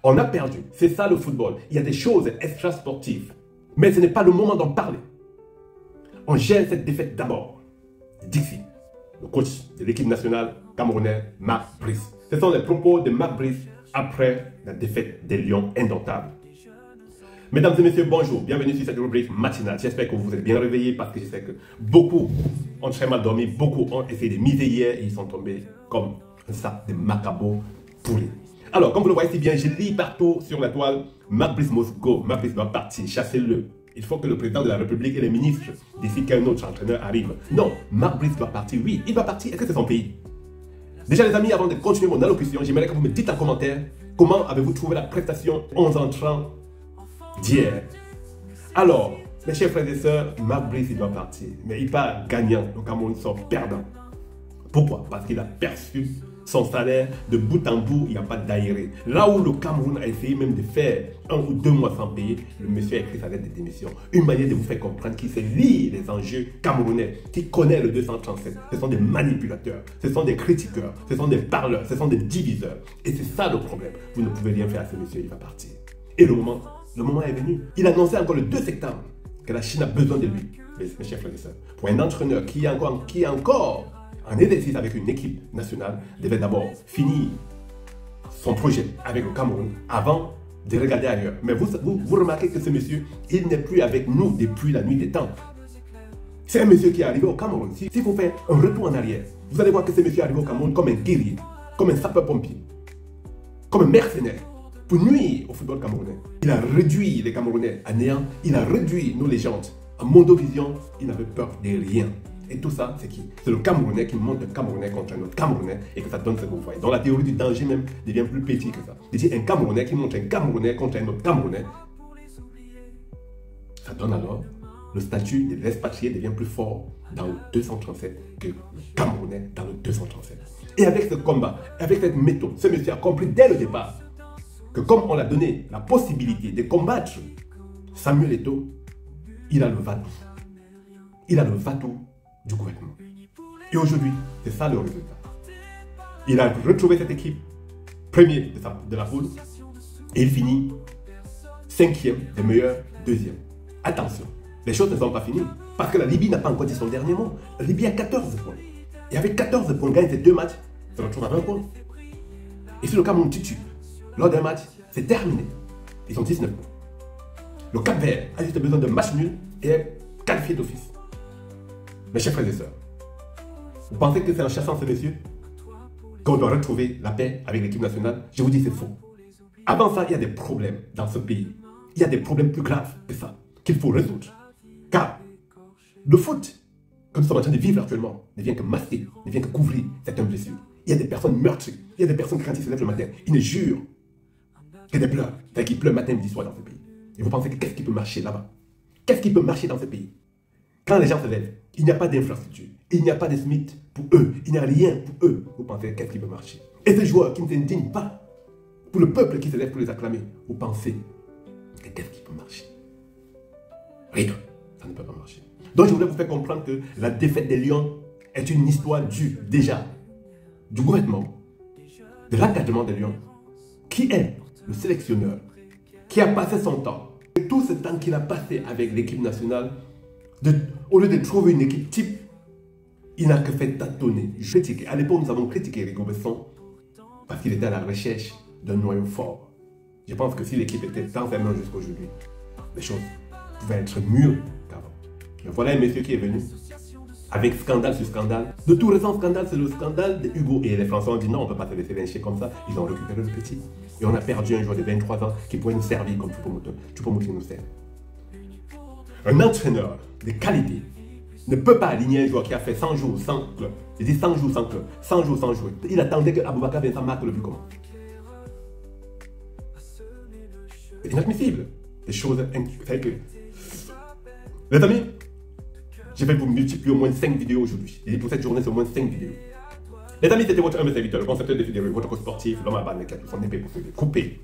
On a perdu. C'est ça le football. Il y a des choses extra-sportives. Mais ce n'est pas le moment d'en parler. On gère cette défaite d'abord. Dixie, le coach de l'équipe nationale camerounaise, Marc Brice. Ce sont les propos de Marc Brice après la défaite des Lions indomptables. Mesdames et messieurs, bonjour. Bienvenue sur cette rubrique matinale. J'espère que vous vous êtes bien réveillés parce que je sais que beaucoup ont très mal dormi. Beaucoup ont essayé de miser hier et ils sont tombés comme un sac de macabots pourris. Alors, comme vous le voyez si bien, je lis partout sur la toile, Marc Brice must go. Marc Brice doit partir, chassez-le. Il faut que le président de la République et les ministres, d'ici qu'un autre entraîneur arrive. Non, Marc Brice doit partir, oui, il doit partir. Est-ce que c'est son pays? Déjà les amis, avant de continuer mon allocution, j'aimerais que vous me dites en commentaire comment avez-vous trouvé la prestation 11 entrants d'hier. Alors, mes chers frères et sœurs, Marc Brice il doit partir. Mais il part gagnant, le Cameroun sort perdant. Pourquoi? Parce qu'il a perçu son salaire de bout en bout, il n'y a pas d'aéré. Là où le Cameroun a essayé même de faire 1 ou 2 mois sans payer, le monsieur a écrit sa lettre de démission. Une manière de vous faire comprendre qu'il sait lire les enjeux camerounais, qui connaît le 237. Ce sont des manipulateurs, ce sont des critiqueurs, ce sont des parleurs, ce sont des diviseurs. Et c'est ça le problème. Vous ne pouvez rien faire à ce monsieur, il va partir. Et le moment est venu. Il a annoncé encore le 2 septembre que la Chine a besoin de lui. Mes chers frères et sœurs, pour un entraîneur qui est encore en exercice avec une équipe nationale, devait d'abord finir son projet avec le Cameroun avant de regarder ailleurs. Mais vous remarquez que ce monsieur, il n'est plus avec nous depuis la nuit des temps. C'est un monsieur qui est arrivé au Cameroun. S'il faut faire un retour en arrière, vous allez voir que ce monsieur est arrivé au Cameroun comme un guerrier, comme un sapeur-pompier, comme un mercenaire, pour nuire au football camerounais. Il a réduit les Camerounais à néant, il a réduit nos légendes en mondovision, il n'avait peur de rien. Et tout ça, c'est qui? C'est le Camerounais qui monte un Camerounais contre un autre Camerounais et que ça donne ce que vous voyez. Donc la théorie du danger même devient plus petit que ça. C'est-à-dire un Camerounais qui monte un Camerounais contre un autre Camerounais. Ça donne alors le statut de l'expatrié devient plus fort dans le 237 que le Camerounais dans le 237. Et avec ce combat, avec cette méthode, ce monsieur a compris dès le départ que comme on l'a donné la possibilité de combattre Samuel Eto'o, il a le va-tout. Il a le va-tout du gouvernement. Et aujourd'hui, c'est ça le résultat. Il a retrouvé cette équipe, premier de la poule, et il finit 5e, des meilleurs, 2e. Attention, les choses ne sont pas finies, parce que la Libye n'a pas encore dit son dernier mot. La Libye a 14 points. Et avec 14 points, gagne ces 2 matchs, ça retrouve à 20 points. Et si le Cameroun titube lors d'un match, c'est terminé. Ils sont 19 points. Le Cap-Vert a juste besoin de match nul et est qualifié d'office. Mes chers frères et sœurs, vous pensez que c'est en chassant ces messieurs qu'on doit retrouver la paix avec l'équipe nationale? Je vous dis c'est faux. Avant ça, il y a des problèmes dans ce pays. Il y a des problèmes plus graves que ça, qu'il faut résoudre. Car le foot que nous sommes en train de vivre actuellement ne vient que masquer, ne vient que couvrir certaines blessures. Il y a des personnes meurtries, il y a des personnes qui, quand ils se lèvent le matin, ils ne jurent que des pleurs. C'est-à-dire qu'ils pleurent matin, midi, soir dans ce pays. Et vous pensez que qu'est-ce qui peut marcher là-bas? Qu'est-ce qui peut marcher dans ce pays? Quand les gens se lèvent, il n'y a pas d'infrastructure, il n'y a pas de SMIC pour eux, il n'y a rien pour eux. Vous pensez qu'est-ce qui peut marcher? Et ces joueurs qui ne s'indignent pas pour le peuple qui se lève pour les acclamer, vous pensez que qu'est-ce qui peut marcher? Rien, ça ne peut pas marcher. Donc je voudrais vous faire comprendre que la défaite des Lions est une histoire due déjà du gouvernement, de l'encadrement des Lions, qui est le sélectionneur, qui a passé son temps, et tout ce temps qu'il a passé avec l'équipe nationale, au lieu de trouver une équipe type, il n'a que fait tâtonner, critiquer. À l'époque, nous avons critiqué Rigo Besson parce qu'il était à la recherche d'un noyau fort. Je pense que si l'équipe était dans ses mains jusqu'à aujourd'hui, les choses pouvaient être mieux qu'avant. Mais voilà un monsieur qui est venu avec scandale sur scandale. De tout récent scandale, c'est le scandale de Hugo. Et les Français ont dit non, on ne peut pas se laisser lyncher comme ça. Ils ont récupéré le petit. Et on a perdu un joueur de 23 ans qui pourrait nous servir comme Choupo-Moting nous sert. Un entraîneur de qualité ne peut pas aligner un joueur qui a fait 100 jours sans club. Il dit 100 jours sans club, 100 jours sans jouer. Il attendait que Aboubakar Vincent marque le but comment? C'est inadmissible. Des choses que... Les amis, je vais vous multiplier au moins 5 vidéos aujourd'hui. Et pour cette journée, c'est au moins 5 vidéos. Les amis, c'était votre homme serviteur, le concepteur de vidéos, votre coach sportif, l'homme à bas de son épée pour se couper.